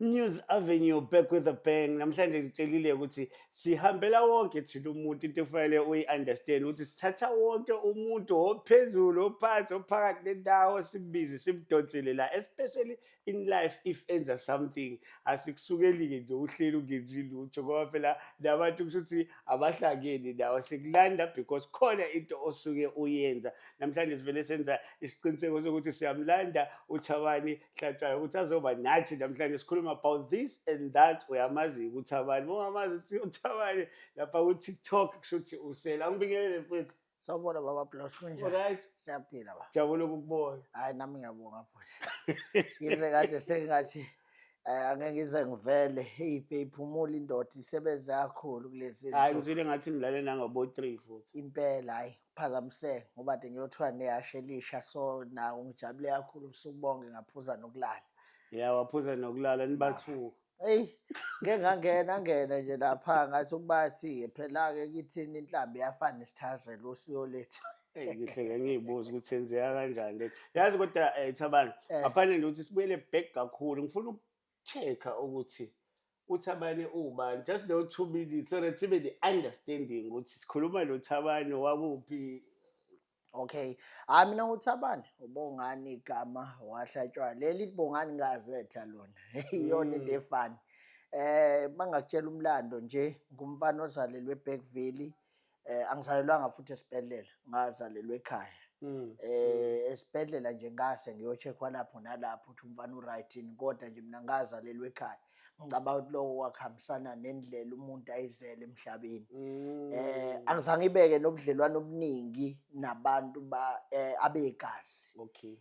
News Avenue back with a bang. Namhlanje ngitshelile ukuthi sihambela wonke thina umuntu into efanele uyi-understand ukuthi sithatha wonke umuntu ophezulu ophansi ophakathi nendawo simbize simdonsele la, especially in life if enza something asikusukeli-ke nje uhleli ungenzi lutho ngoba phela nabantu kusho ukuthi abahlangeni nawe sekulanda because khona into osuke uyenza. Namhlanje sivele senza isiqiniseko sokuthi siyamlanda uThabani Hlatshwayo ukuthi azoba nathi namhlanje sikhuluma about this and that. Uyamazi uThabani, ungamazi ukuthi uThabani lapha ku-TikTok kusho ukuthi usela. Angibingelele mfethu. Sawubona baba Plus kunjani? Alright. Siyaphila ba. Jabula ukukubona. Hayi nami ngiyabonga futhi. Ngize kade sengathi angeke ngize ngivele hey iphumula indoda isebenza kakhulu kulezi Hayi zinto. ngizwile ngathi nilale nangabo 3 futhi. Impela hayi phazamiseke ngoba de ngiyothiwa nehashe elisha so nawo ngijabule kakhulu usubonge ngaphuza nokulala. Yeah, waphuza nokulala nibathu. Hey ngeke ngena nje lapha ngathi ukubathi phela ke kithini inhlambi yafana nesithazelo usiyo lethu. Hey ngihleke ngiyibuza ukuthi enzeka kanjani le. Yazi kodwa Thabani, ngaphandle nje ukuthi sibuyele back kakhulu ngifuna ukuchecka ukuthi uThabani ubani, just the 2 minutes so that sibe the understanding ukuthi sikhuluma noThabani wakuphi. Okay. Mina uThabani uBongani igama waHlatshwayo. Leli Bongani ngazetha lona. Iyona into efani. Bangakutshela umlando nje ngumfana ozalelwe eBergville. Angizalelwanga futhi esibhedlela, ngazalelwa ekhaya. Esibhedlela nje ngase ngiyocheckwa lapho nalapho ukuthi umfana uright yini, kodwa nje mina ngazalelwa ekhaya. Ngicabanga ukuthi lokho wakhambisana nendlela umuntu ayizele emhlabeni. Angizange ibeke nobudlelwano obuningi nabantu abegazi. Okay.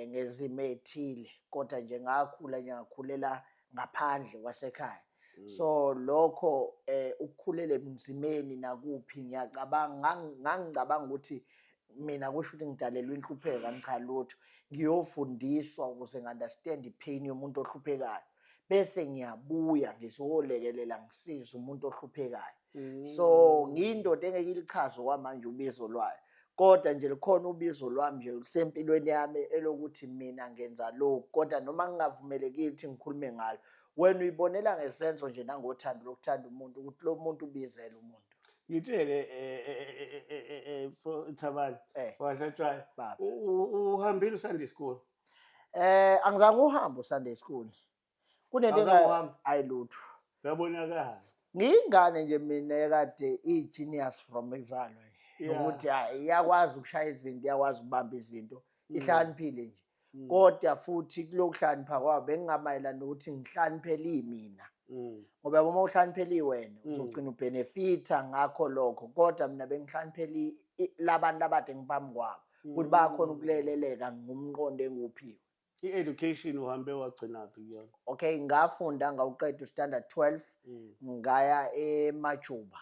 Ngezimo ezithile kodwa nje ngakhula nje ngakhulela ngaphandle kwasekhaya. So lokho ukukhulela emzimeni nakuphi ngiyacabanga ukuthi mina kusho ukuthi ngidalelwe inhlupheko kancha lutho, ngiyofundiswa ukuze ngiunderstand ipain yomuntu ohluphekayo bese ngiyabuya ngizolekelela ngisiza umuntu ohluphekayo. So ngiyindoda engeke ilichazo kwamanje ubizo lwayo, kodwa nje likhona ubizo lwami nje lusempilweni yami elokuthi mina ngenza lokho, kodwa noma ngingavumelekile ukuthi ngikhulume ngalo, wena uyibonela ngesenzo nje nangothando lokuthanda umuntu ukuthi lo muntu ubizele umuntu. Ngitshele Thabani waHlatshwayo, Baba. uhambile uSunday school? Angizange uhambe uSunday school. Kunento ayilutho. Ngabonakala. Ngiyingane nje mina ekade i-genius from ekuzalwa nje. Ukuthi hayi iyakwazi ukushaya izinto, iyakwazi ukubamba izinto, ihlaniphile nje. Kodwa futhi kulokuhlanipha kwabe bengingamayelana nokuthi ngihlaniphele mina. Ngoba uma uhlaniphele wena uzogcina ubenefita ngakho lokho, kodwa mina bengihlaniphele labantu abade ngiphambi kwabo ukuthi bakhona ukuleleleka ngumqondo enguphiwe. I-education uhambe wagcinaphi kuyona? Okay, ngafunda ngawuqeda uStandard 12 ngaya eMajuba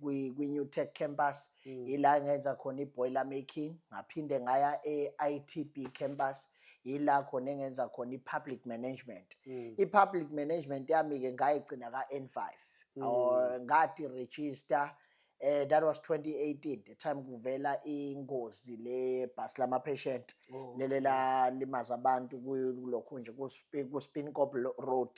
kwi-New Tech campus, ila ngenza khona i-boiler making. Ngaphinde ngaya e-ITB campus, ila khona engenza khona i-public management. I-public management yami-ke ngayigcina ka-N5. Ngathi register that was 2018, the time kuvela ingozi le bus lama patient lele la limaza abantu kulokho nje ku-Spincorp Road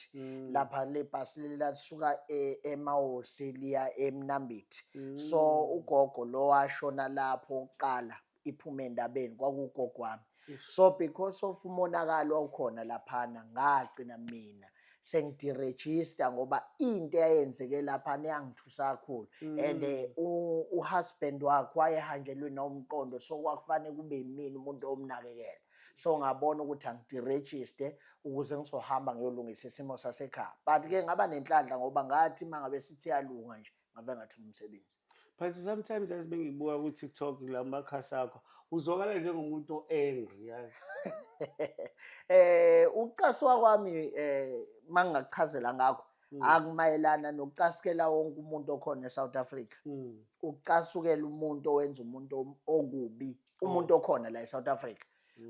lapha le bus lela lisuka eMawosi liya eMnambithi. So ugogo lo washona lapho oqala iphume endabeni kwakugogo wami. So because of umonakalo awukhona laphana ngagcina mina sengiregister ngoba into eyenzeke lapha neyangithusa kakhulu, and uhusband wakhe wayehanjelwe nomqondo, so kwakufanele kube yimini umuntu omnakekela. So ngabona ukuthi angiregister ukuze ngizohamba ngiyolungisa isimo sasekhaya, but ke ngaba nenhlanhla ngoba ngathi mangabe sithi yalunga nje ngabe ngathola umsebenzi. But sometimes as bengibuka ku TikTok la makhasi akho uzokala njengomuntu angry, yazi. Ucaswa kwami mangakuchazela ngakho akumayelana nokucasikela wonke umuntu okhona eSouth Africa. Ucasukela umuntu owenza umuntu okubi, umuntu okhona la eSouth Africa,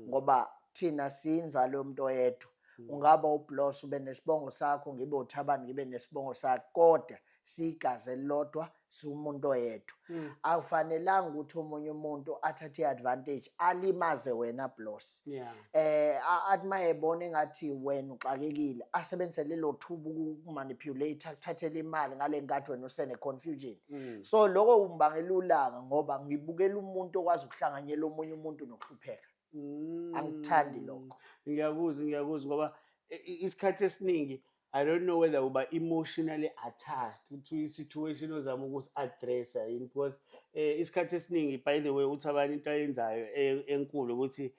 ngoba thina siyinzalo yomuntu oyedwa. Ungaba uBloss ube nesibongo sakho, ngibe uThabani ngibe nesibongo sakho, kodwa sigazi elilodwa siwumuntu oyedwa. Mm. Akufanelanga ukuthi omunye umuntu athathe advantage alimaze wena Blosi. Yeah. Athi mayebona engathi wena uxakekile asebenzise lelo thuba ukumanipulate akuthathele imali ngale nkathi wena usene confusion. So lokho kumbangela ulanga ngoba ngibukela umuntu okwazi ukuhlanganyela omunye umuntu nokuhlupheka. Angithandi lokho. Ngiyakuzwa ngoba isikhathi esiningi I don't know whether uba emotionally attached to situation ozama ukusi-addressa because isikhathi esiningi by the way uThabani into ayenzayo enkulu ukuthi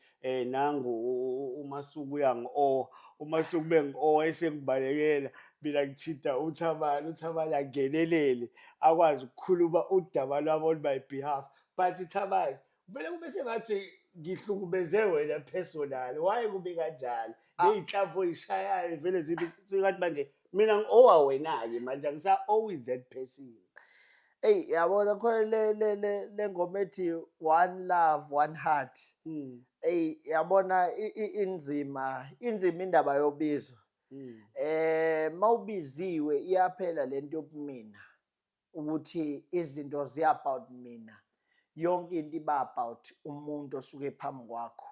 nangu uMasuku uyangi-o uMasuku bengi-o esekubalekela mina ngithitha uThabani angenelele akwazi ukukhuluma udaba lwabo on my behalf but Thabani vele kube sengathi ngihlukumeze wena personal why kube kanjalo ney'nhlamvu oyishayayo vele zingathi manje mina ngi-owa wena-ke manje angisa-owe that person. Eyi yabona khona le ngoma ethi one love one heart. Eyi yabona inzima indaba yobizo. Mawubiziwe iyaphela lento yobumina ukuthi izinto ziya about mina yonke into iba about umuntu osuke phambi kwakho.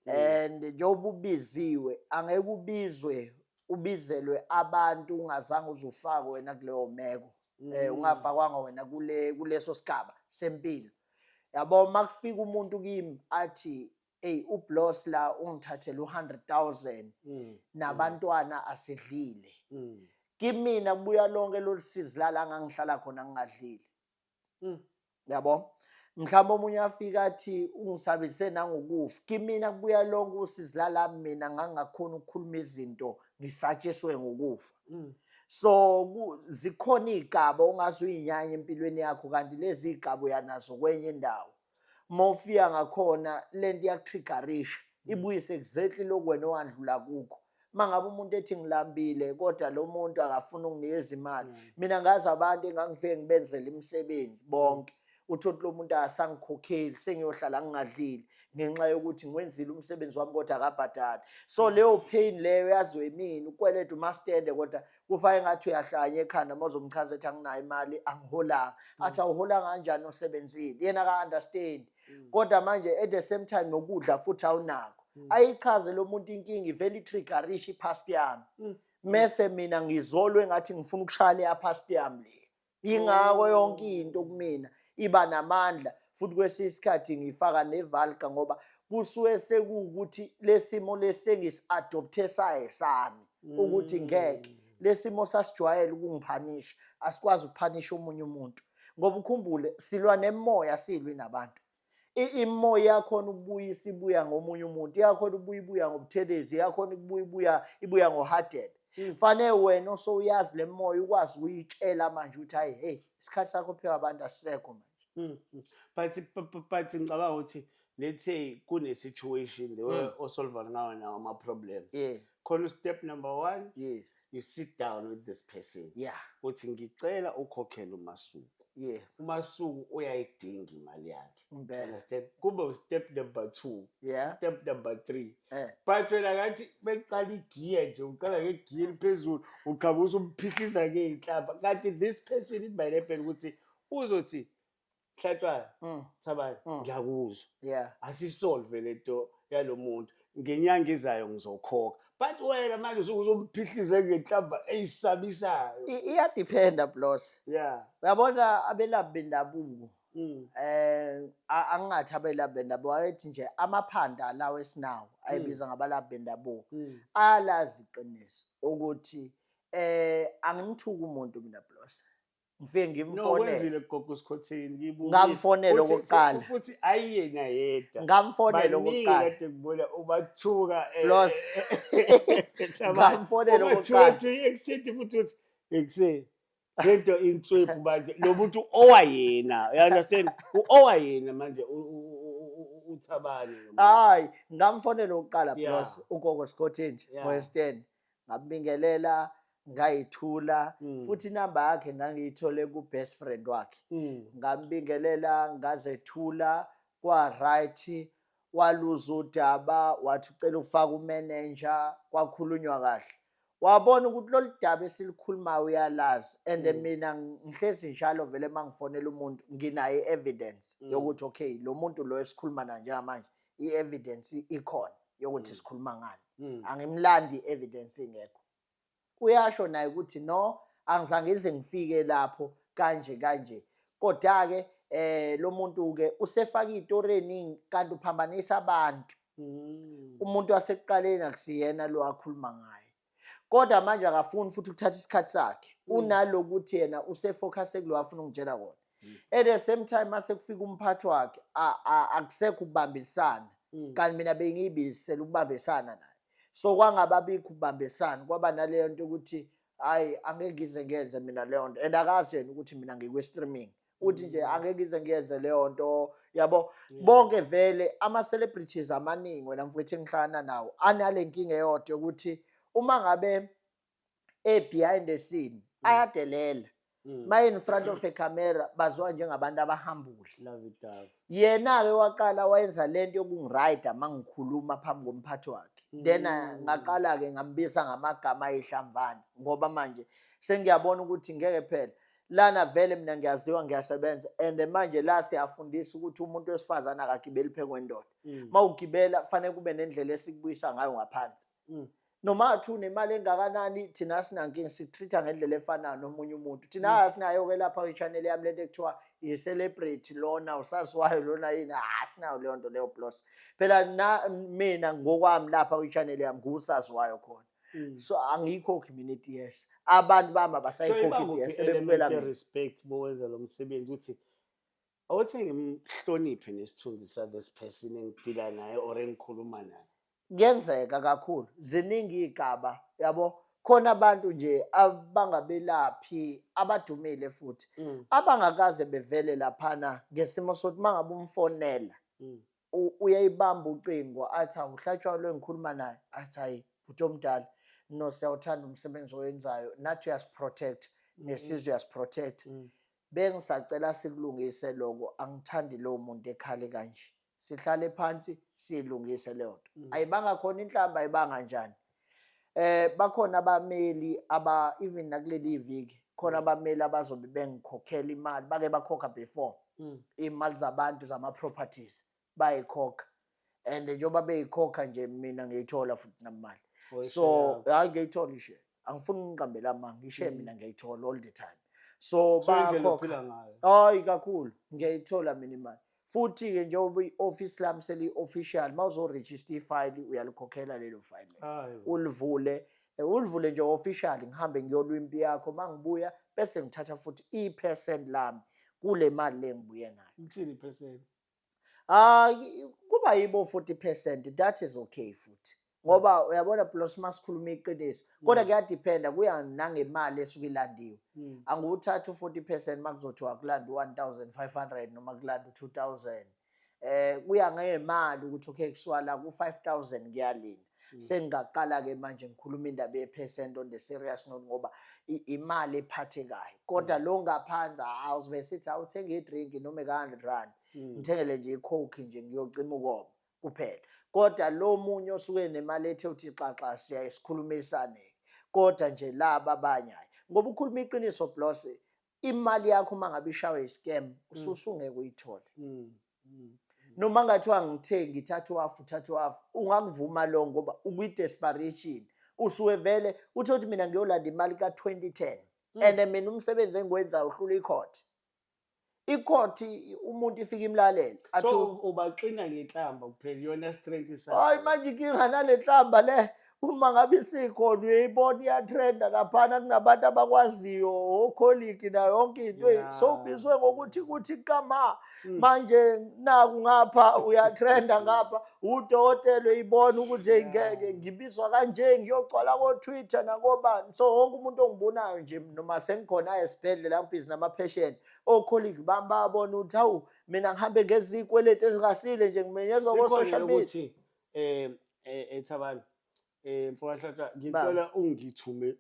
And njengoba ubiziwe angeke ubizelwe abantu ungazange uzufake wena kuleyo meko. Ungafakwanga wena kuleso sigaba sempilo. Yabo makufika umuntu kimi athi hey uBlosi la ungithathela 100,000 nabantwana asidlile. Kimina kubuya lonke lolisizi la ngangihlala khona ngingadlile. Yabo mhlawumbe omunye afika athi ungisabelise nangokufa. Kimina kubuya lonke usizi la mina ngangakhona ukukhuluma izinto ngisatshiswe ngokufa. So zikhona igaba ongazi uyinyanya empilweni yakho kanti lezi igaba uyanazo kwenye indawo. Mawufika ngakhona lento iyakutriggerisha ibuyise exactly lokwena owandlula kukho. Mangabe umuntu ethi ngilambile kodwa lo muntu akafuna unginikeza imali. Mina ngazi abantu engangifike ngibenzele imisebenzi bonke. Uthothi lo muntu asangikhokheli sengiyohlala ngingadlili ngenxa yokuthi ngiwenzile umsebenzi wami kodwa akabhadali. So leyo pain leyo yaziwe mina ukweleta umastende kodwa kufanele ngathi uyahlanya ekhanda mawuzomchaza ethi anginayo imali angiholanga. Athi awuhola kanjani osebenzile yena ka understand. Kodwa manje at the same time nokudla futhi awunakho. Ayichaze lo muntu inkingi vele itriggerisha ipast yami. Mese mina ngizolwe ngathi ngifuna ukushaya le past yami le. Ingako yonke into kumina iba namandla futhi kwesisikhathi ngifaka nevalga ngoba kusuke sekuwukuthi lesimo lesengisi-adopthe saye sami ukuthi ngeke lesimo sasijwayele ukungiphanisha asikwazi ukuphanisha omunye umuntu ngoba ukhumbule silwa nemoya silwi nabantu. Imoya yakhona ukubuya isibuya ngomunye umuntu yakhona ibuya ngobuthelezi yakhona ibuya ngohardhead. Fanele wena osowuyazi le moya ukwazi ukuyitshela manje ukuthi hayi hey isikhathi sakho phela abantu asisekho manje. But ngicabanga ukuthi let's say kune situation le osolve ngayo nawo ama problems. Khona step number 1 yes you sit down with this person. Yeah. Uthi ngicela ukhokhela uMasuku. Yeah. uMasuku uyayidinga imali yakhe. Understand? Kube step number 2. Yeah. Step number 3. But wena ngathi beqala igear nje uqala ngegear liphezulu uqhabuza umphihlisa ngeinhlamba kanti this person it might happen ukuthi uzothi Hlatshwana Thabani ngiyakuzwa. Yeah. Asisolve lento yalomuntu ngenyanga izayo ngizokhokha. But wena manje uzomphihlisa ngenhlamba eyisabisayo. Iyadependa Blosi. Yeah. Uyabona abelaphi bendabuko angingathi abelaphi bendabuko ayethi nje amaphanda lawo esinawo ayibiza ngabalaphi bendabuko alazi iqiniso ukuthi angimthuka umuntu mina Blosi. Ngifike ngimfonele. Wenzile gogo Sikhotheni ngibuye. Ngamfonela okokuqala. Futhi ayiyena yedwa. Ngamfonela okokuqala. Baningi kade ngibona ubathuka Blosi. Ngamfonela okokuqala. Ubathuka ekuseni futhi uthi ekuseni. Lento inswephu manje lo muntu owayena you understand owayena manje uThabani. Hayi ngamfonela okokuqala Blosi ugogo Sikhotheni for stand ngabingelela ngayithula futhi inamba yakhe ngangiyithole ku best friend wakhe. Ngambingelela ngazethula kwa right waluza udaba wathi ucela ufaka umanager kwakhulunywa kahle wabona ukuthi lolu daba esilikhulumayo uyalazi and mina ngihlezi njalo vele mangifonela umuntu nginayo evidence yokuthi okay lo muntu lo esikhuluma naye njengamanje i-evidence ikhona yokuthi sikhuluma ngani angimlandi evidence ingekho uyasho naye ukuthi no angizange ize ngifike lapho kanje kodwa ke lo muntu ke usefaka izitori eziningi kanti uphambanisa abantu umuntu wasekuqaleni akusiyena lo akhuluma ngaye kodwa manje akafuni futhi ukuthatha isikhathi sakhe unalokuthi yena usefocus ekulo afuna ukungitshela kona at the same time mase kufika umphathi wakhe akusekho ukubambisana kanti mina bengiyibizisela ukubambisana naye so kwangababikho ukubambisana kwaba naleyo nto ukuthi hayi angeke ngize ngiyenze mina leyo nto and akazi yena ukuthi mina ngikwe streaming uthi nje angeke ngize ngiyenze leyo nto yabo bonke vele ama celebrities amaningi wena mfowethu engihlana nawo anale nkinga eyodwa ukuthi uma ngabe behind the scene ayadelela my in front of a camera bazwa njengabantu abahambule yena ke waqala wayenza lento yokungirayida mangikhuluma phambi komphathi wakhe then ngaqala ke ngambisa ngamagama ayihlamvana ngoba manje sengiyabona ukuthi ngeke phela lana vele mina ngiyaziwa ngiyasebenza and manje la siyafundisa ukuthi umuntu wesifazana akagibeli phekwendoda mawugibela kufanele kube nendlela esikubuyisa ngayo ngaphansi noma athi unemali engakanani thina sinankinga sitreata ngendlela efanayo nomunye umuntu thina asinayo ke lapha kwi-channel yami lento ekuthiwa i-celebrity lona usaziwayo lona yini asinayo leyo nto leyo plus phela mina ngokwami lapha kwi-channel yami ngusaziwayo khona so angikho community yes abantu bami abasayikhokhi yes sebebukela mina respect bowenza lo msebenzi ukuthi awuthi ngimhloniphe nesithunzi sa this person engidila naye or engikhuluma naye kuyenzeka kakhulu ziningi igaba yabo khona abantu nje abangabelaphi abadumile futhi abangakaze bevele laphana ngesimo sokuthi mangabe umfonela uyayibamba ucingo athi awuhlatshwa lo engikhuluma naye athi hayi uthi omdala no siyawuthanda umsebenzi owenzayo nathi uyasiprotect nesizwe uyasiprotect bengisacela sikulungise lokho angithandi lo muntu ekhale kanje sihlale phansi silungise leyo nto ayibanga khona inhlamba ayibanga njani bakhona abameli aba even nakuleli iviki khona abameli abazobe bengikhokhela imali bake bakhokha before imali zabantu zama properties bayikhokha and njengoba beyikhokha nje mina ngiyithola futhi namali so hayi ngiyithola ishe angifuni ngiqambela amanga ngishe mina ngiyithola all the time so bakhokha hayi kakhulu ngiyithola mina imali futhi ke njengoba i-office lami seli-official mawuzo-register ifile uyalikhokhela lelo file ulivule nje official ngihambe ngiyolwimpi yakho mangibuya bese ngithatha futhi i-percent lami kule mali le ngibuye nayo uthini i-percent kuba yibo 40% that is okay futhi ngoba uyabona plus masikhuluma iqiniso kodwa kuyadependa kuya nangemali esuke ilandiwe anguthatha u40% makuzothiwa kulanda 1500 noma kulanda 2000 kuya ngemali ukuthi okay kuswala ku5000 ngiyalinda sengaqala ke manje ngikhuluma indaba ye-percent on the serious note ngoba imali ephathekayo kodwa lo ngaphansi awuzibe sithi awuthenga idrink noma ka100 ngithengele nje icoke nje ngiyocima ukoma kuphela kodwa lo munye osuke nemali ethe uthi xaxa siyasikhulumisane kodwa nje laba abanyayo ngoba ukhuluma iqiniso plus imali yakho mangabe ishawe iscam usungeke uyithole noma ngathiwa ngithengi ngithatha wafu ungakuvuma lo ngoba ukwi-desperation usuke vele uthi uthi mina ngiyolanda imali ka2010 and mina umsebenzi engiwenza uhlula ikhothi umuntu ifika imlalela athi ubaqina ngenhlamba kuphela yona strength sakhe hayi manje inkinga nale nhlamba le uma ngabe isikhona uyayibona iyatrenda laphana kunabantu abakwaziyo ocolleague na yonke into so ubizwe ngokuthi kuthi kama manje naku ngapha uyatrenda ngapha udokotela uyibona ukuthi engeke ngibizwa kanje ngiyocwala ko Twitter nakobani so wonke umuntu ongibonayo nje noma sengikhona esibhedlela ngibhizi nama-patient ocolleague babona ukuthi hawu mina ngihambe ngezikweleti ezingasile nje ngimenyezwa ko social media Thabani mfowethu ngicela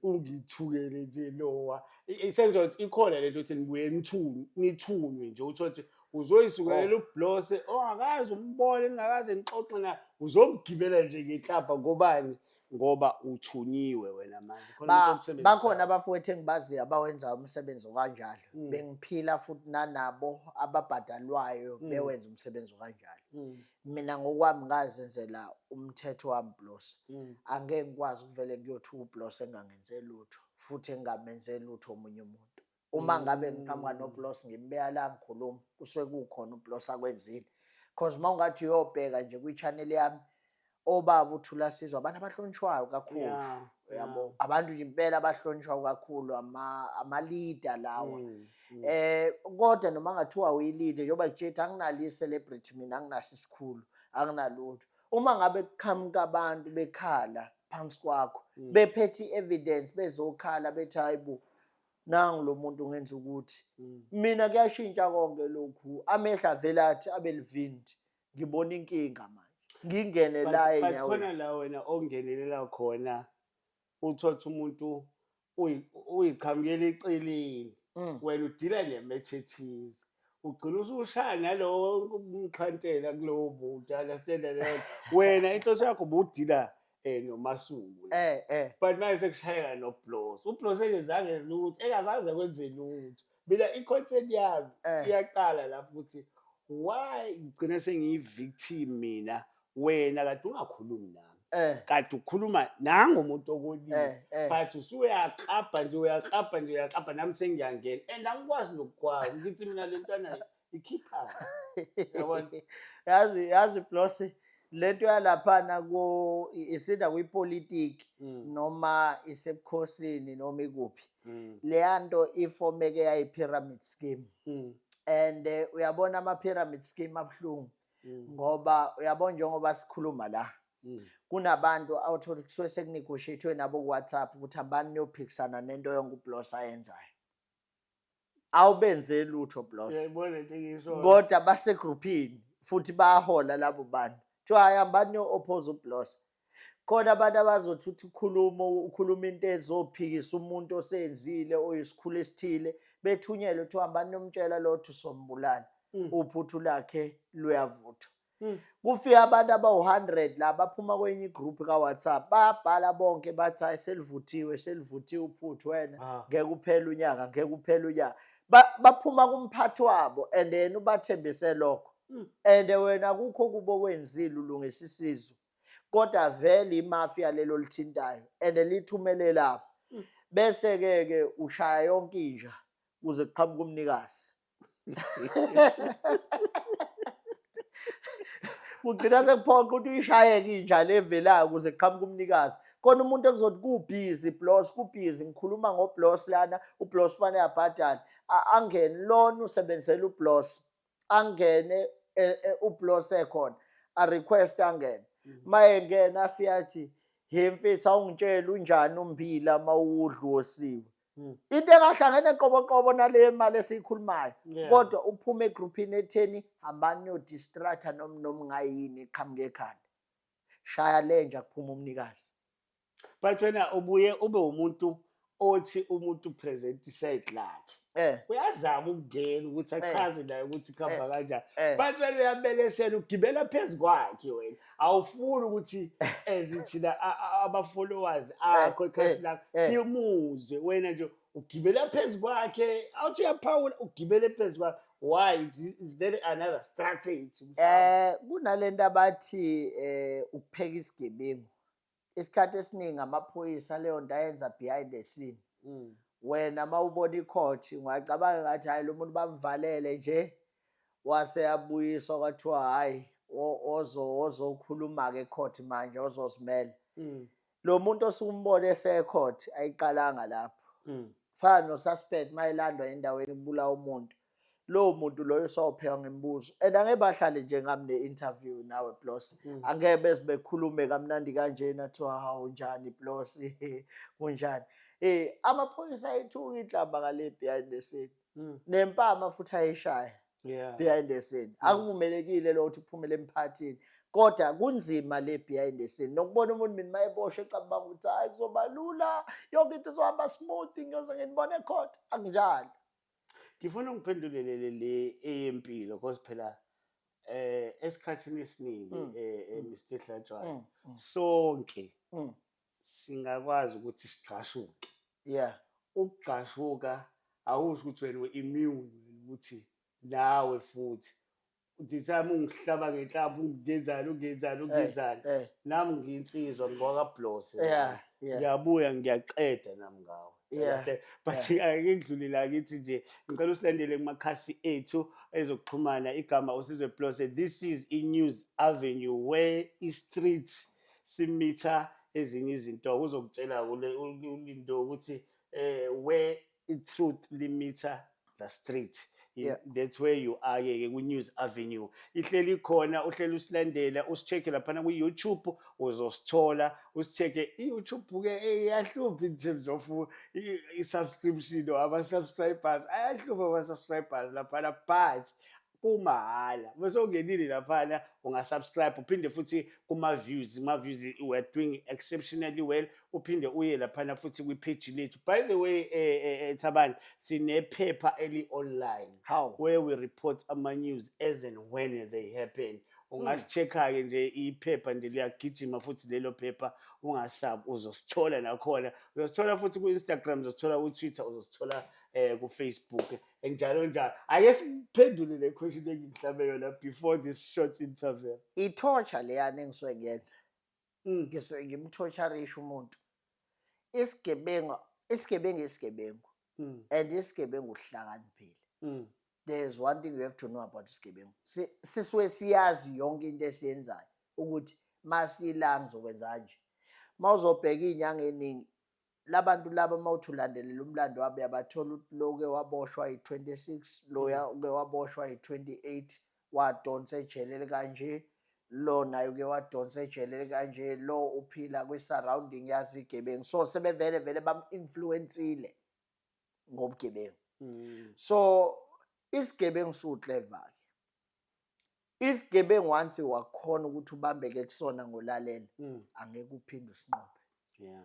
ungithukele nje lowa sengizothi ikhona lento ukuthi nibuye nithunywe nje uthi uzoyisukelela ublose ongakazi umbone ningakaze nixoxe na uzomgibela nje ngehlapha ngobani ngoba uthunyiwe wena manje khona umuntu okusebenzisayo. Bakhona abafowethu engibaziyo abawenza umsebenzi okanjalo bengiphila futhi nanabo ababhadalwayo bewenza umsebenzi okanjalo. Mina ngokwami ngazenzela umthetho wami Blos. Angeke ngikwazi ukuvele kuyothi uBlos engangenze lutho futhi engamenze lutho omunye umuntu. Uma ngabe ngiqhamuka noBlos ngimbeya la ngikhuluma kusuke kukhona uBlos akwenzile. Because mawungathi uyobheka nje kwi-channel yami obaba uThula Sizwe abantu abahlonishwayo kakhulu. Yabo abantu nje impela abahlonishwayo kakhulu ama-leader lawo. Kodwa noma ngathiwa uyi-leader njengoba ngijethi anginalo i-celebrity mina anginaso isikhulu anginalutho. Uma ngabe kuqhamuka abantu bekhala phansi kwakho bephethe i-evidence bezokhala bethi hayibo nangu lo muntu ngenza ukuthi mina kuyashintsha konke lokhu amehla avelathi abelivindi ngibona inkinga manje ngingene la enyaweni. Khona la wena ongenelela khona uthotha umuntu uyiqhamukela eceleni wena udila nemethethizi ugcina usushaya nalowo umxhantela kulowo muntu understand that wena inhloso yakho ubudila noMasuku but manje sekushayeka noBlos. uBlos engezange lutho engakaze kwenze lutho. Mina i-content yami iyaqala lapho ukuthi why ngigcina sengiyi-victim mina wena kade ungakhulumi nami kade ukhuluma nangomuntu okunye but usuyaqabha nje nami sengiyangena and angikwazi nokukwazi ngithi mina le ntwana ikhipha yabona. yazi Blos lento yalaphana isinda kwipolitiki noma isebukhosini noma ikuphi leyanto ifomeke yayi-pyramid scheme and uyabona ama-pyramid scheme abuhlungu ngoba uyabona njengoba sikhuluma la kunabantu awuthola kusuke sekunegotiate nabo ku-WhatsApp ukuthi abani niyophikisana nento yonke uBlos ayenzayo awubenze lutho Blos kodwa basegruphini futhi bayahola labo bantu kuthiwa hayi ambani oppose uBlos. Khona abantu abazothi uthi ukhuluma into ezophikisa umuntu osenzile oyisikhulu esithile bethunyelwe kuthiwa ambani nomtshela lothi sombulala uphuthu lakhe luyavuthwa. Kufika abantu abawu-100 la baphuma kwenye igroup ka-WhatsApp babhala bonke bathi hayi selivuthiwe uphuthu wena ngeke uphele unyaka baphuma kumphathi wabo and then ubathembise lokho and wena kukho kubo kwenzile ulungisa isizwe kodwa vele imafia lelo lithintayo and lithumele lapho bese ke ushaya yonke inja kuze kuqhamuke umnikazi. Kugcina sekuphoqa ukuthi uyishayeke inja levelayo kuze kuqhamuke umnikazi khona umuntu ekuzothi kubhizi Blos kubhizi ngikhuluma ngoBlos lana uBlos fanele abhadale angene lona usebenzela uBlos angene uBlos ekhona a request angene mayengena afika athi he mfethu awungitshela unjani ummbila mawudlosiwe into engahlangene qoboqobo nale mali esiyikhulumayo kodwa uphuma egroupini etheni hambani yo distracta noma ngayini eqhamuke ekhanda shaya lenja kuphuma umnikazi. But wena ubuye ube umuntu othi umuntu present iside lakhe uyazama ukungena ukuthi achaze naye ukuthi khamba kanjani but wena uyabelesela ugibela phezu kwakhe wena awufuni ukuthi ezithina aba-followers akho ekhasi lakho simuzwe wena nje ugibela phezu kwakhe awuthi uyaphawula ugibele phezu kwakhe. Why is there another strategy? Kunalento abathi ukupheka isigebengu isikhathi esiningi amaphoyisa leyo nto ayenza behind the scene. Wena mawubona icourt ungacabanga ngathi hayi lo muntu bamvalele nje wase abuyiswa kwathiwa hayi ozokhuluma ke ecourt manje ozosimela lo muntu osukumbona esecourt ayiqalanga lapho fana no-suspect mayilandwa endaweni kubulawa umuntu lo muntu loyo sawupheka ngemibuzo and angeke bahlale nje ngami ne-interview nawe Blos angeke beze bekhulume kamnandi kanjena kuthiwa hawu njani Blos kunjani. Amaphoyisa ayithuka inhlamba ngale behind the scene nempama futhi ayishaya behind the scene akuvumelekile lo ukuthi uphumele emphakathini kodwa kunzima le behind the scene nokubona umuntu mina mayeboshwe ecabanga ukuthi hayi kuzoba lula yonke into izohamba smooth ngiyoze nginibone ecourt akunjalo. Ngifuna ungiphendulele le eyempilo because phela esikhathini esiningi Mr. Hlatshwayo sonke singakwazi ukuthi siqashuke. yeah Ukuqashuka awusho ukuthi wena we-immune ukuthi nawe futhi uthi sami ungihlaba ngenhlamba ungenzani eh nami ngiyinsizwa ngwakaBlose yeah ngiyabuya ngiyaqeda nami ngawe. yeah But ake ngidlule la kithi nje ngicela usilandele kumakhasi ethu ezokuxhumana igama Usizwe Blose. This is iNews Avenue where i-street simitha ezinye izinto uzokutshela kule ulindo ukuthi where i-truth limiter the street. Yeah. That's where you are ke ku-News Avenue. Ihleli khona uhleli usilandela usicheke laphana ku-YouTube uzosithola usicheke i-YouTube ke iyahlupha in terms of i-subscription or ama-subscribers ayahlupha ama-subscribers laphana but kumahhala bese ungenile laphana ungasubscribe uphinde futhi kuma-views we're doing exceptionally well uphinde uye laphana futhi kwi-page lethu. By the way Thabani sinephepha eli-online how where we report ama-news as and when they happen. Ungasichekha-ke nje iphepha nje liyagijima futhi lelo phepha ungasabi uzosithola nakhona uzosithola futhi ku-Instagram uzosithola ku-Twitter uzosithola ku-Facebook njalo njalo. Ake siphendule le question engihlabe yona before this short interview. i-torture leyana engisuke ngiyenza ngisuke ngimtorturisha umuntu isigebengu and isigebengu uhlakaniphile. There's one thing you have to know about isigebengu. Sisuke siyazi yonke into esiyenzayo ukuthi masiyilanga zokwenza nje. Mawuzobheka inyanga eningi labantu laba mawuthi ulandelela umlando wabo yabathola ukuthi lo ke waboshwa yi-26 lo ke waboshwa yi-28 wadonsa ejelele kanje lo nayo ke wadonsa ejelele kanje lo uphila kwi-surrounding yazi igebengu so sebevele bam-influencile ngobugebengu. So isigebengu siwuclever ke isigebengu once wakhona ukuthi ubambeke kusona ngolalela angeke uphinde usinqophe. Yeah.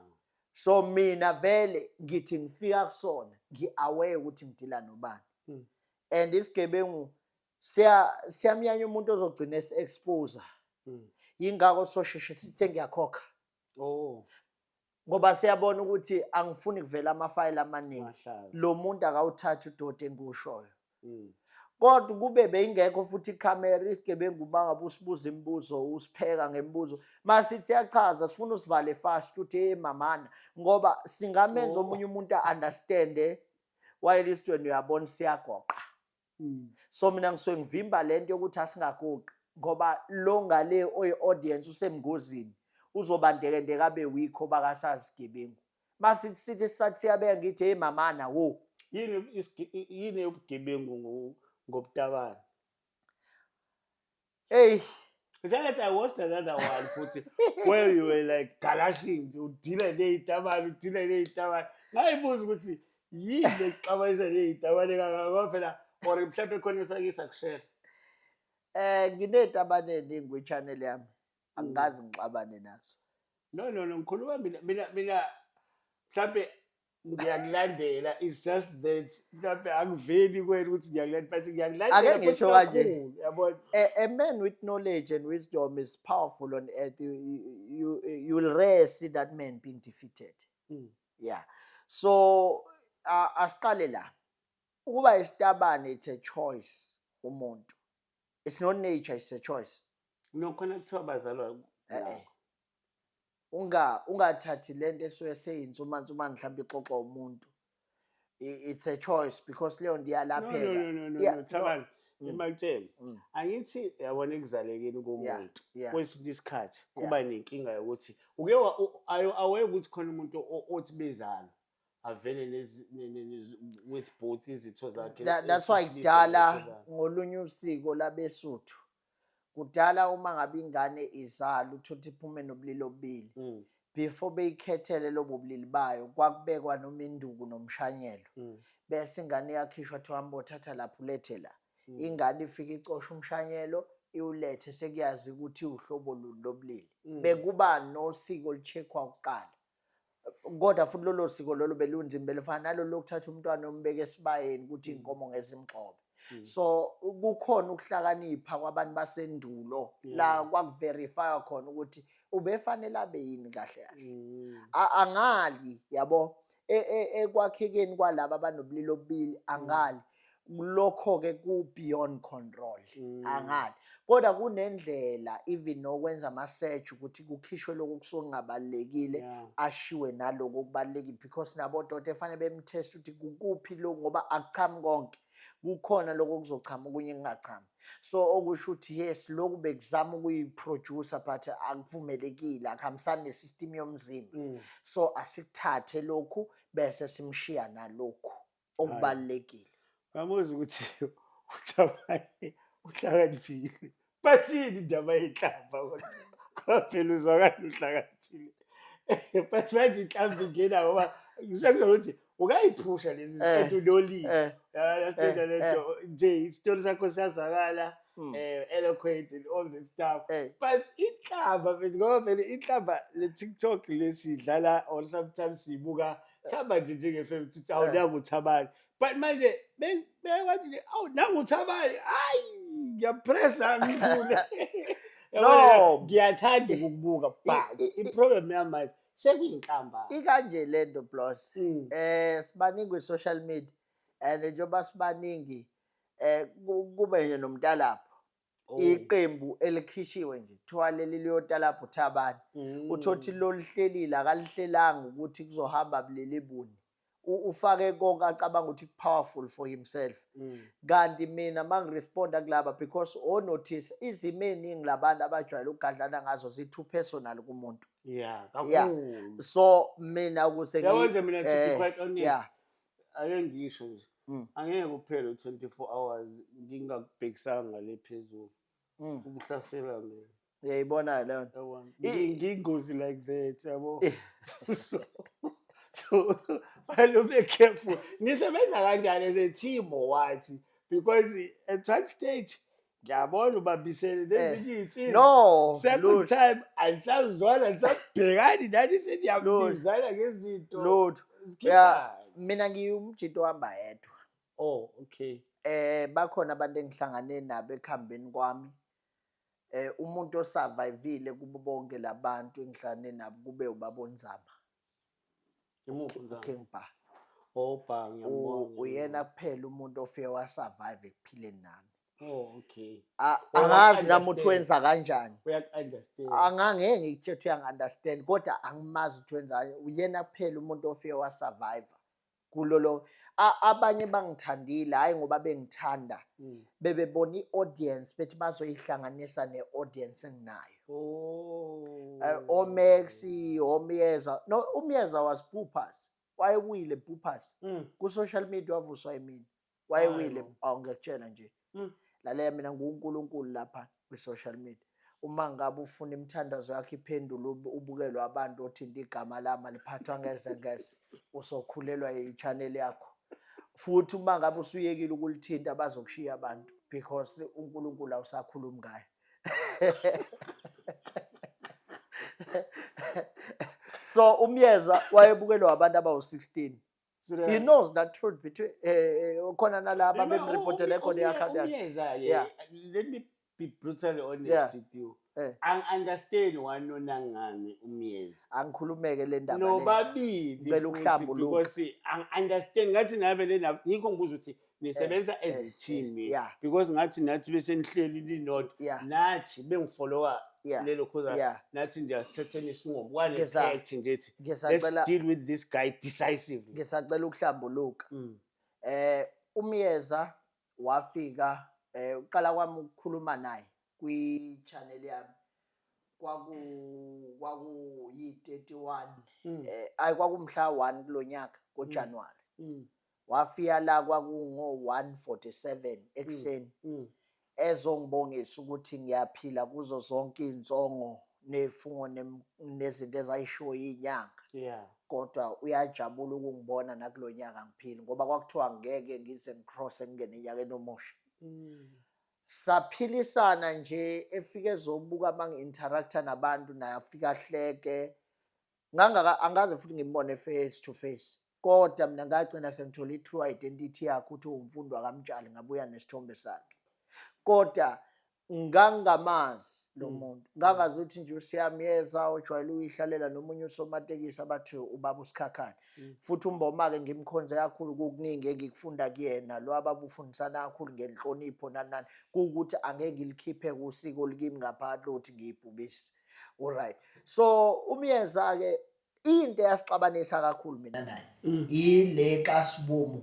So mina vele ngithi ngifika kusona ngi-aware ukuthi ngidila nobani and isigebengu siyamnyanya umuntu ozogcina esi-expose yingakho sosheshe sithe ngiyakhokha ngoba siyabona ukuthi angifuni kuvela amafayili amaningi lo muntu akawuthatha uDoda engiwushoyo kodwa kube beyingekho futhi ikhamera isigebengu bangabe usibuza imibuzo usipheka ngemibuzo masithi yachaza sifuna usivale fast ukuthi hey mamana ngoba singamenza omunye umuntu understand while isitweni uyabona siyagoqa. So mina ngisuke ngivimba lento yokuthi asingagoqi ngoba lo ngale oyi-audience usemngozini uzobandekendeka abe weak obakasazi isigebengu masithi sathi siyabeka ngithi hey mamana wo yini ubugebengu ngobutabane. Hey Janet, I watched another one futhi where you were like galashing udila neyitabane ngayibuza ukuthi yini exabanisa neyitabane kangaka phela or mhlawumbe khona esakisa kushare. Nginetabane eningi kwi-channel yami angazi ngixabane nazo. No ngikhuluma mina mhlawumbe ngiyakulandela it's just that mhlawumbe angiveli kwena ukuthi ngiyakulandela but ngiyakulandela ake ngisho kanje yabona. A man with knowledge and wisdom is powerful on earth. You will rarely see that man being defeated. Yeah. So asiqale la ukuba isitabane it's a choice umuntu. It's not nature, it's a choice. No khona kuthiwa bazalwa ungathathi lento esuke seyinsumansumane mhlawumbe ixoxa umuntu. It's a choice because leyo nto iyalapheka. No Thabani ngimalitshela angithi yabona ekuzalekeni komuntu kwesinye isikhathi kuba nenkinga yokuthi uke aware ukuthi khona umuntu othi bezalo avele with both izitho zakhe. That's why kudala ngolunye usiko labeSuthu kudala uma ngabe ingane izala uthothi iphume nobulili obubili before beyikhethele lobo bulili bayo kwakubekwa noma induku nomshanyelo bese ingane yakhishwa thiwa mbothatha lapho ulethe la ingane ifika icosha umshanyelo iwulethe sekuyazi ukuthi uhlobo luni lobulili bekuba nosiko licheckwa ukuqala kodwa futhi lolo siko lolo belunzima belifana nalo lokuthatha umntwana ombeke esibayeni ukuthi inkomo ngezimxobe. So kukhona ukuhlakanipha kwabantu basendulo la kwakuverify khona ukuthi ubefanele abe yini kahle kahle. Mm. Angali yabo ekwakhekeni kwalabo abanobulili obubili angali lokho ke ku beyond control angali kodwa kunendlela even nokwenza ama search ukuthi kukhishwe lokho kusuke kungabalekile ashiwe naloko kubalekile because nabo dodo efanele bemtest ukuthi kukuphi lokho ngoba akuchami konke kukhona lokho kuzochama kunye kungachami so okusho ukuthi yes lokhu bekuzama ukuyiproducer but akuvumelekile akuhambisani nesystem yomzimba so asikuthathe lokhu bese simshiya nalokhu okubalekile ngamuzwa ukuthi uThabani uhlakaniphile bathini indaba yenhlamba kwaphela uzwakala uhlakaniphile but manje inhlamba ingena ngoba ngisho ukuthi ukayiphusha lezi zinto unolimi yasithatha lento nje isitori sakho siyazwakala eloquent and all that stuff but inhlamba manje ngoba vele inhlamba le TikTok lesidlala or sometimes sibuka saba nje njenge-FM ukuthi awunanga uThabani but manje bekwathi awu nanga uThabani hayi ngiyapressa ngidlule no ngiyathanda ukukubuka but iproblem yami manje sekuyinhlamba ikanje lento plus sibaningi kwi social media and njengoba sibaningi kube nje nomntalapho iqembu elikhishiwe nje kuthiwa leli liyotalapho uThabani uthothi lolihlelile akalihlelanga ukuthi kuzohamba buleli buni ufake konke acabanga ukuthi powerful for himself kanti mina mangiresponda kulaba because o notice izimo eziningi labantu abajwayele ukugadlana ngazo zi-2 personal kumuntu kakhulu so mina ukuse yabona mina to be quite honest ake ngisho nje angeke kuphele 24 hours ngingakubhekisanga le phezulu ukuhlasela mina uyayibona leyo ngingozi like that yabo so while be careful nisebenza kanjani as a team or what because at one stage ngiyabona ubambisene nezinye izinto no second time anisazwana anisabhekani nani seniyabizana ngezinto lord mina ngiyumjito wahamba yedwa okay bakhona abantu engihlangane nabo ekhambeni kwami umuntu osurvivile kubo bonke labantu engihlangane nabo kube ubabonzama Kengpa ngiyambona uyena kuphela umuntu ofike wasurvive ekuphileni nami okay angazi nami uthi wenza kanjani uyakunderstand angangeke ngikuthethe uyangunderstand kodwa angimazi ukuthi wenza uyena kuphela umuntu ofike wasurvive kulolo abanye bangithandile hayi ngoba bengithanda bebebona iaudience bethi bazoyihlanganisa neaudience enginayo oMax oMyeza no uMyeza was Pupas wayewile Pupas ku social media wavuswa yimini wayewile ngiyakutshela nje lalela mina nguNkulunkulu lapha kwi social media uma ngabe ufuna imithandazo yakhe iphendule ubukelwe abantu othinta igama lami liphathwa ngezengeze usokhulelwa yi-channel yakho futhi uma ngabe usuyekile ukulithinta bazokushiya abantu because uNkulunkulu awusakhulumi ngayo so uMyeza wayebukelwa abantu abawu16 he knows that truth between khona nalabo bemreportele khona i-account yakhe let me be brutally honest with you understand wanonangani uMyeza angikhulumeke le ndaba nobabili ngicela ukuhlambuluka because understand ngathi nabe lena ngikho ngibuza ukuthi nisebenza as a team because ngathi nathi bese nihleli linodwa nathi bengifollowa lelo khoza nathi ndiyasithathela isinqumo kwane-act ngithi let's deal with this guy decisively ngisacela ukuhlambuluka uMyeza wafika uqala kwami ukukhuluma naye kwi-channel yami kwakuyi-31 ayi kwakumhla 1 kulonyaka ngoJanuwari wafika la kwakungo-1:47 ekuseni ezongibongisa ukuthi ngiyaphila kuzo zonke izinsongo nefungo nezinto ezayishiwo yinyanga kodwa uyajabula ukungibona nakulonyaka ngiphila ngoba kwakuthiwa ngeke ngize ngicross ngene enyakeni omusha saphilisana nje efike ezobuka mangi-interacta nabantu naye afika ahleke angaze futhi ngimbone face to face kodwa mina ngagcina sengithola i-true identity yakhe ukuthi uwumfundi wakamtshali ngabuya nesithombe sakhe kodwa ngangamazi lo muntu ngangazi ukuthi nje usiyamyeza ojwayele uyihlalela nomunye usomatekisi abathi ubaba usikhakhane futhi umboma-ke ngimkhonze kakhulu kukuningi engikufunda kuyena lo ababufundisana kakhulu ngenhlonipho nani kuwukuthi angeke ngilikhiphe kusiko likimi ngaphakathi lokuthi ngiyibhubisi. Alright, so umyeza-ke into eyasixabanisa kakhulu mina naye ile kaSibomu.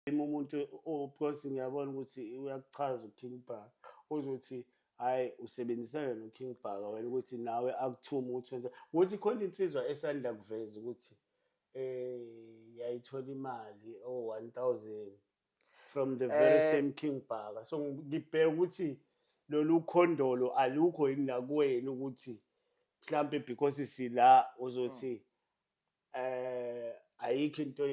Umuntu because ngiyabona ukuthi uyakuchaza uKing Bhaka uzothi hayi usebenzisana noKing Bhaka wena ukuthi nawe akuthuma ukuthi wenza ukuthi khona insizwa esanda kuveza ukuthi yayithola imali 1000 from the very same King Bhaka. So ngibheka ukuthi lolu khondolo alukho yini kuwena ukuthi mhlambe because sila uzothi ayikho into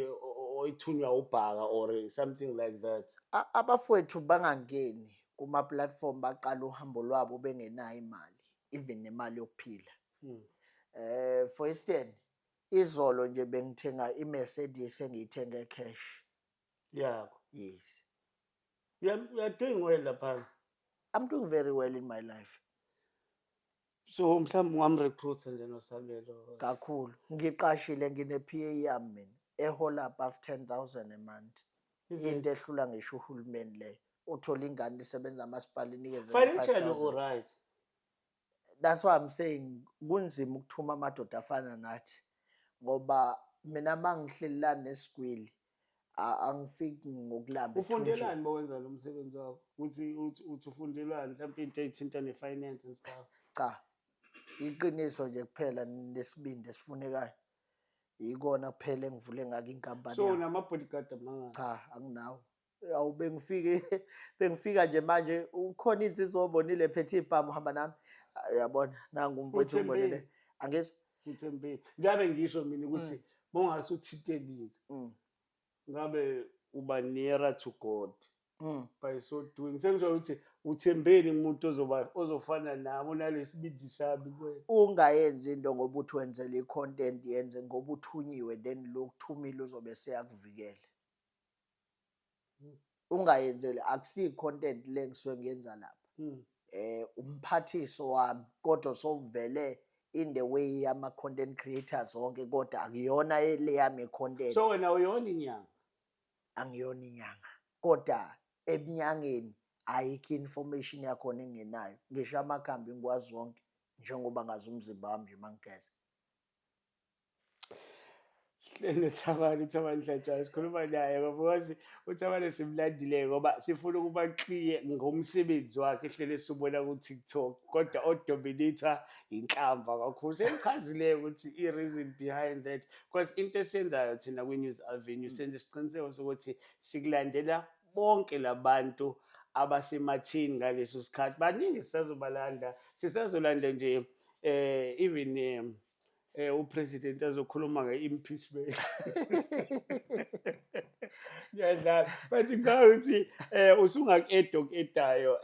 oyithunywa uBhaka or something like that. Abafowethu bangangeni kuma platform baqala uhambo lwabo bengenayo imali, even nemali yokuphila. For instance, izolo nje bengithenga iMercedes engiyithenga cash. Yeah. Yes. We are doing well lapha. I'm doing very well in my life. So mhlawumbe ngamrecruiter nje noSabelo. Kakhulu. Ngiqashile ngine PA yami mina ehola above 10,000 a month. Into ehlula ngisho uhulumeni le. Uthola ingane isebenza amasipala inikeze 5,000. Financially all right. That's why I'm saying kunzima ukuthuma amadoda afana nathi ngoba mina mangihlelelana nesigwili angifiki ngokulamba. Ufundelani bowenza lo msebenzi wakho? Uthi ufundelani mhlawumbe into ezithinta nefinance and stuff? Cha. Iqiniso nje kuphela nesibindi esifunekayo. Ikona kuphela engivule ngaka inkampani. So nama-bodyguard amangaka? Cha, anginawo. Awu bengifika nje manje ukhona insizwa obonile phethe ibhamu uhamba nami. Uyabona nangu umfowethu umbonile. Angithi uthembile. Ngabe ngisho mina ukuthi bongase uthithekile. Ngabe uba nearer to God. By so doing. Sengizoya ukuthi uthembeni umuntu ozofana nami onalesibindi sami kuwena. Ungayenzi into ngoba uthi wenzele icontent yenze ngoba uthunyiwe then lokuthumile uzobe seyakuvikela. ungayenzeli akusiyi content le ngisuke ngiyenza lapha. Umphathiso wami kodwa sovele in the way yama content creators wonke kodwa akuyona le yami content. So wena uyona inyanga? Angiyona inyanga kodwa ebunyangeni ayikho information yakhona engenayo. Ngisho amakhambi ngikwazi wonke njengoba ngazi umzimba wami nje mangigeza. Thabani Hlatshwayo sikhuluma naye ngoba uThabani simlandile ngoba sifuna ukuba clear ngomsebenzi wakhe ehlele sibona ku TikTok kodwa odominator inhlamba kakhulu. Sengichazile ukuthi i-reason behind that because into esiyenzayo thina kwi-News Avenue senze isiqiniseko sokuthi sikulandela bonke labantu abasemathini ngaleso sikhathi. Baningi sisazolanda nje even upresident azokhuluma nge-impeachment. Ngiyadlala but ngicabanga ukuthi usungaku-edayo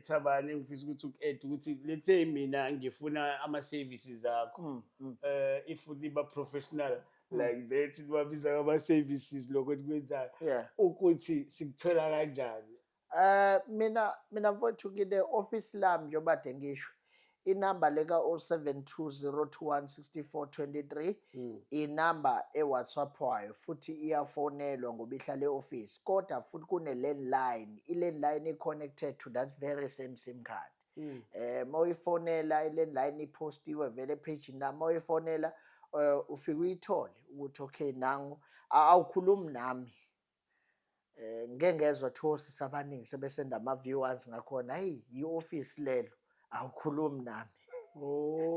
Thabani engifisa ukuthi uku-ed ukuthi let's say mina ngifuna ama-services akho if niba professional like that nibabiza ngama-services lokho enikwenzayo ukuthi sikuthola kanjani? Mina mfowethu ngine office lami njengoba kade ngisho inamba leka 0720216423 inamba eWhatsApp wayo futhi iyafonelwa ngoba ihlala eoffice kodwa futhi kune landline i-landline connected to that very same SIM card. Mawuyifonela i-landline ipostiwe vele page nami mawuyifonela ufike uyithole ukuthi okay nangu awukhulumi nami. Ngeke ngezwe thosi sabaningi sebesenda ama viewers ngakhona hey i-office lelo awukhulumi nami.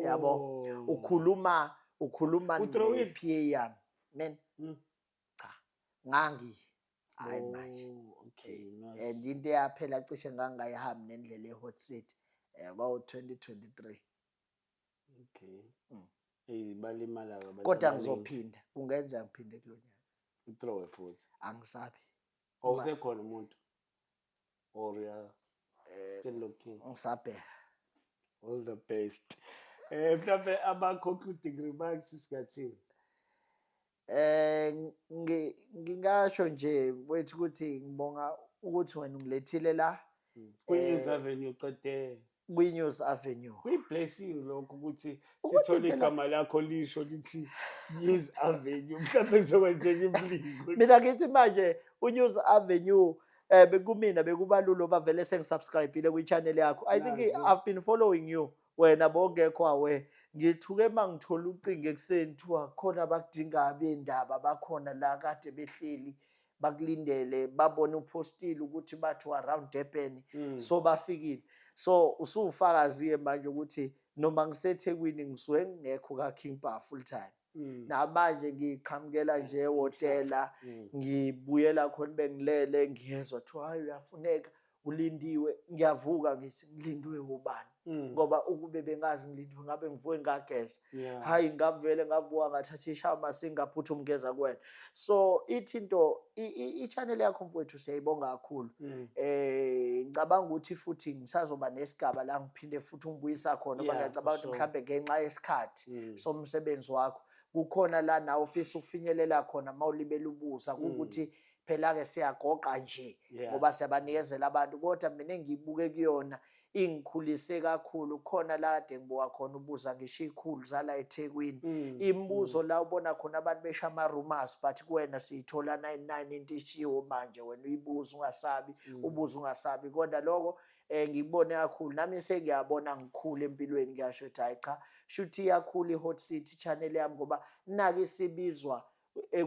Yabo ukhuluma ne-PA yami man cha ngangi hayi manje. And into yaphela cishe ngangayihambi nendlela eHot City kwawo 2023. Balimala kabantu kodwa ngizophinda kungenza ngiphinde kulonyaka uthrowe futhi angisabi. Awusekhona umuntu or still looking? Ngisabheka. All the best. Mhlawumbe ama-concluding remarks singathini? Ngingasho nje wethu ukuthi ngibonga ukuthi wena ungilethile la kwi-News Avenue qede kwi-News Avenue. Kuyi-blessing lokho ukuthi sithole igama lakho lisho lithi News Avenue. Mhlawumbe kuzokwenzeka imlingo. Mina ngithi manje u-News Avenue bekumina bekubalula bavele sengisubscribeile kwi-channel yakho. I think I've been following you wena bongekho awe ngithuke mangithola ucingo ekseni thiwa khona bakudinga bendaba bakhona la kade behleli bakulindele babona upostile ukuthi bathi around Durban so bafikile. So usufakazi manje ukuthi noma ngiseThekwini ngisuke ngekho ka Kimpa full time. Namanje ngiqhamukela nje ehotela ngibuyela khona bengilele ngiyezwa thiwa hayi uyafuneka ulindiwe ngiyavuka ngithi ngilindwe ubani ngoba ukube bengazi ngilindwe ngabe ngivuke ngageza hayi ngavele ngavuka ngathatha ishama singaphutha umgeza kuwena. So ithinto i-channel yakho mfowethu siyayibonga kakhulu. Ngicabanga ukuthi futhi ngisazoba nesigaba la ngiphinde futhi ungibuyisa khona ngoba ngiyacabanga ukuthi mhlambe ngenxa yesikhathi somsebenzi wakho kukhona la nawe ufisa ukufinyelela khona mawulibela ubuza ukuthi phela ke siyagoqa nje ngoba siyabanikezela abantu kodwa mina engibuke kuyona ingikhulise kakhulu. Khona la kade ngibuka khona ubuza ngisho ikhulu zala eThekwini imibuzo la ubona khona abantu besha ama rumors but kuwena siyithola 99 into ishiwo manje wena uyibuza ungasabi ubuza ungasabi kodwa lokho ngibone kakhulu nami sengiyabona ngikhulu empilweni ngiyasho ukuthi hayi cha shuthi iyakhulu iHot City channel yami ngoba nake sibizwa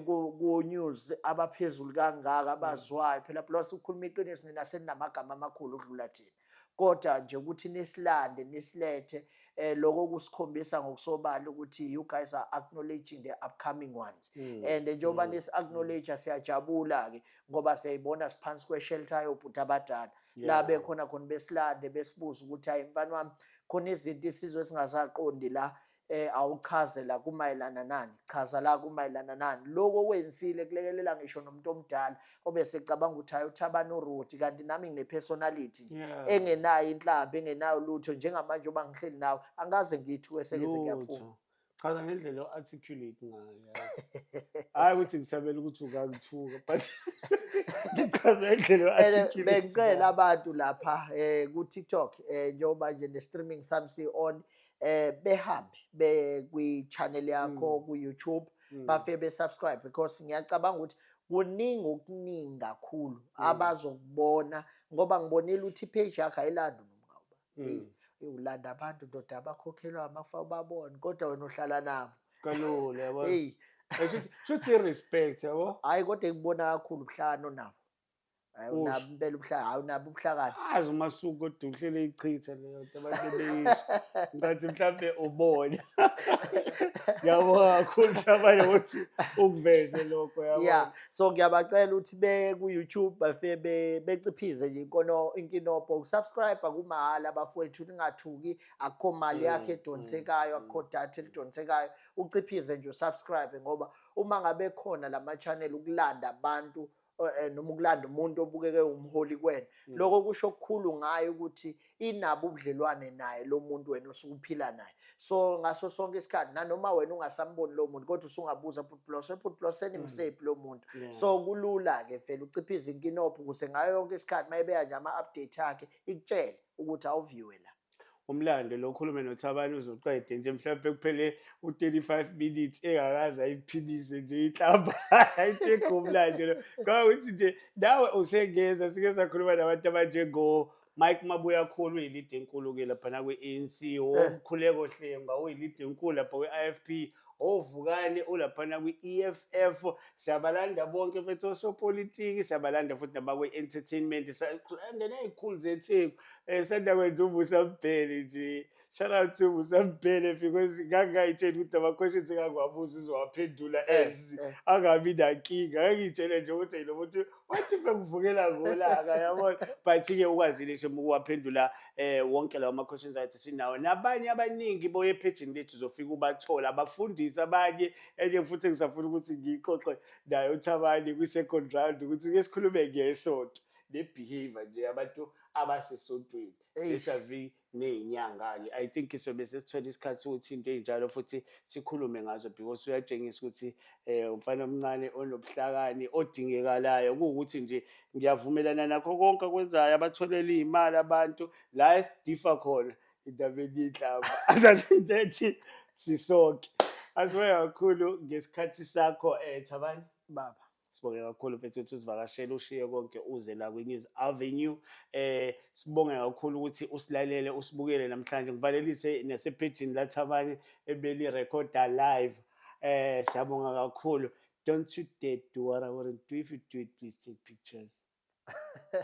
ku-news abaphezulu kangaka abazwayo phela plus ukukhuluma iqiniso nina seninamagama amakhulu ukudlula thina kodwa nje ukuthi nesilande nesilethe lokho kusikhombisa ngokusobala ukuthi you guys are acknowledging the upcoming ones and njengoba nesi-acknowledge siyajabula ke ngoba siyayibona siphansi kwe-shelter yobhuti abadala la bekhona khona besilande besibuza ukuthi hayi mfana wami khona izinto isizwe esingasaqondi la awuchaze la kumayelana nani chaza la kumayelana nani lokho kwenzile kulekelela ngisho nomuntu omdala obese ecabanga ukuthi hayi uThabani uRuthi kanti nami ngine personality engenayo inhlamba engenayo lutho njengamanje oba ngihleli nawe angaze ngithi weseke ngiyaphuma chaza ngendlela o-articulate ngayo. Hhayi ukuthi ngisabela ukuthi ungangithuka but ngichaza indlela And articulate bengicela ngayo. abantu lapha ku TikTok njengoba nje ne streaming sami si on behambe kwi channel yakho ku YouTube bafike be subscribe because ngiyacabanga ukuthi kuningi okuningi kakhulu abazokubona ngoba ngibonile ukuthi page yakho ayilanda nomngaba ulanda abantu ndoda abakhokhelwa amafa babone kodwa wena uhlala nabo Kalula yabo. hey Shuthi respect yabo. hayi kodwa ngibona kakhulu ubuhlakano nabo awunabo impela ubuhlakano awunabo ubuhlakani Azi umasuku kodwa uhlele ichitha leyo nto abantu beyisho. Ngathi mhlambe ubona. Ngiyabonga kakhulu Thabani ukuthi ukuveze lokho yabo. yeah so ngiyabacela ukuthi be ku YouTube bafike beciphize nje inkinopho usubscribe kumahhala bafowethu ningathuki akukho mali yakhe edonsekayo akukho data elidonsekayo uciphize nje usubscribe ngoba uma ngabe khona lama channel ukulanda abantu noma ukulanda umuntu obukeke umholi kwena lokho kusho okukhulu ngayo ukuthi inabo ubudlelwane naye lo muntu wena osukuphila naye so ngaso sonke isikhathi nanoma wena ungasamboni lo muntu kodwa usungabuza Put+ enimsephi lo muntu so kulula ke vele uciphiza inkinopho ukuze ngayo yonke isikhathi mayebeya nje ama update akhe ikutshela ukuthi awuviwe la Umlando lo khulume noThabani uzoqede nje mhlawumbe kuphele u35 minutes engakazi ayiphilise nje inhlamba ayithe umlando lo cha ukuthi nje nawe usengeza sike sakhuluma nabantu abanjengo Mike Mabuya khulu uyilide enkulu ke lapha na kwe-ANC okhuleko Hlenga uyilide enkulu lapha kwe-IFP ovukane ulaphana kwi-EFF siyabalanda bonke mfethu osopolitiki siyabalanda futhi nabakwe-entertainment siyabalanda nezikhulu zethu sanda kwenza uMusambhele nje shout out to Musambhele because ngangayitshela ukuthi ama-questions engangiwabuza uzowaphendula as angabi nankinga ngangiyitshele nje ukuthi lo muntu wathi bengivukela ngolaka yabona but-ke ukwazile nje ukuwaphendula wonke lawo ama-questions athi sinawo nabanye abaningi boye ephejini lethu uzofika ubathola abafundisi abanye enye futhi ngisafuna ukuthi ngixoxe naye uThabani kwi-second round ukuthi ke sikhulume ngesonto ne-behavior nje abantu abasesontweni esavi nezinyanga-ke I think sobe sesithola isikhathi sokuthi into enjalo futhi sikhulume ngazo because uyatshengisa ukuthi umfana omncane onobuhlakani odingekalayo kuwukuthi nje ngiyavumelana nakho konke akwenzayo abatholela izimali abantu la esidifa khona indabeni yenhlamba azathi sisonke asibonge kakhulu ngesikhathi sakho Thabani baba sibonge kakhulu mfethu ukuthi usivakashele ushiye konke uze la kwi-News Avenue sibonge kakhulu ukuthi usilalele usibukele namhlanje ngivalelise nasepagini la Thabani ebeli recorder live siyabonga kakhulu don't you dare do what I wouldn't do if you do it please take pictures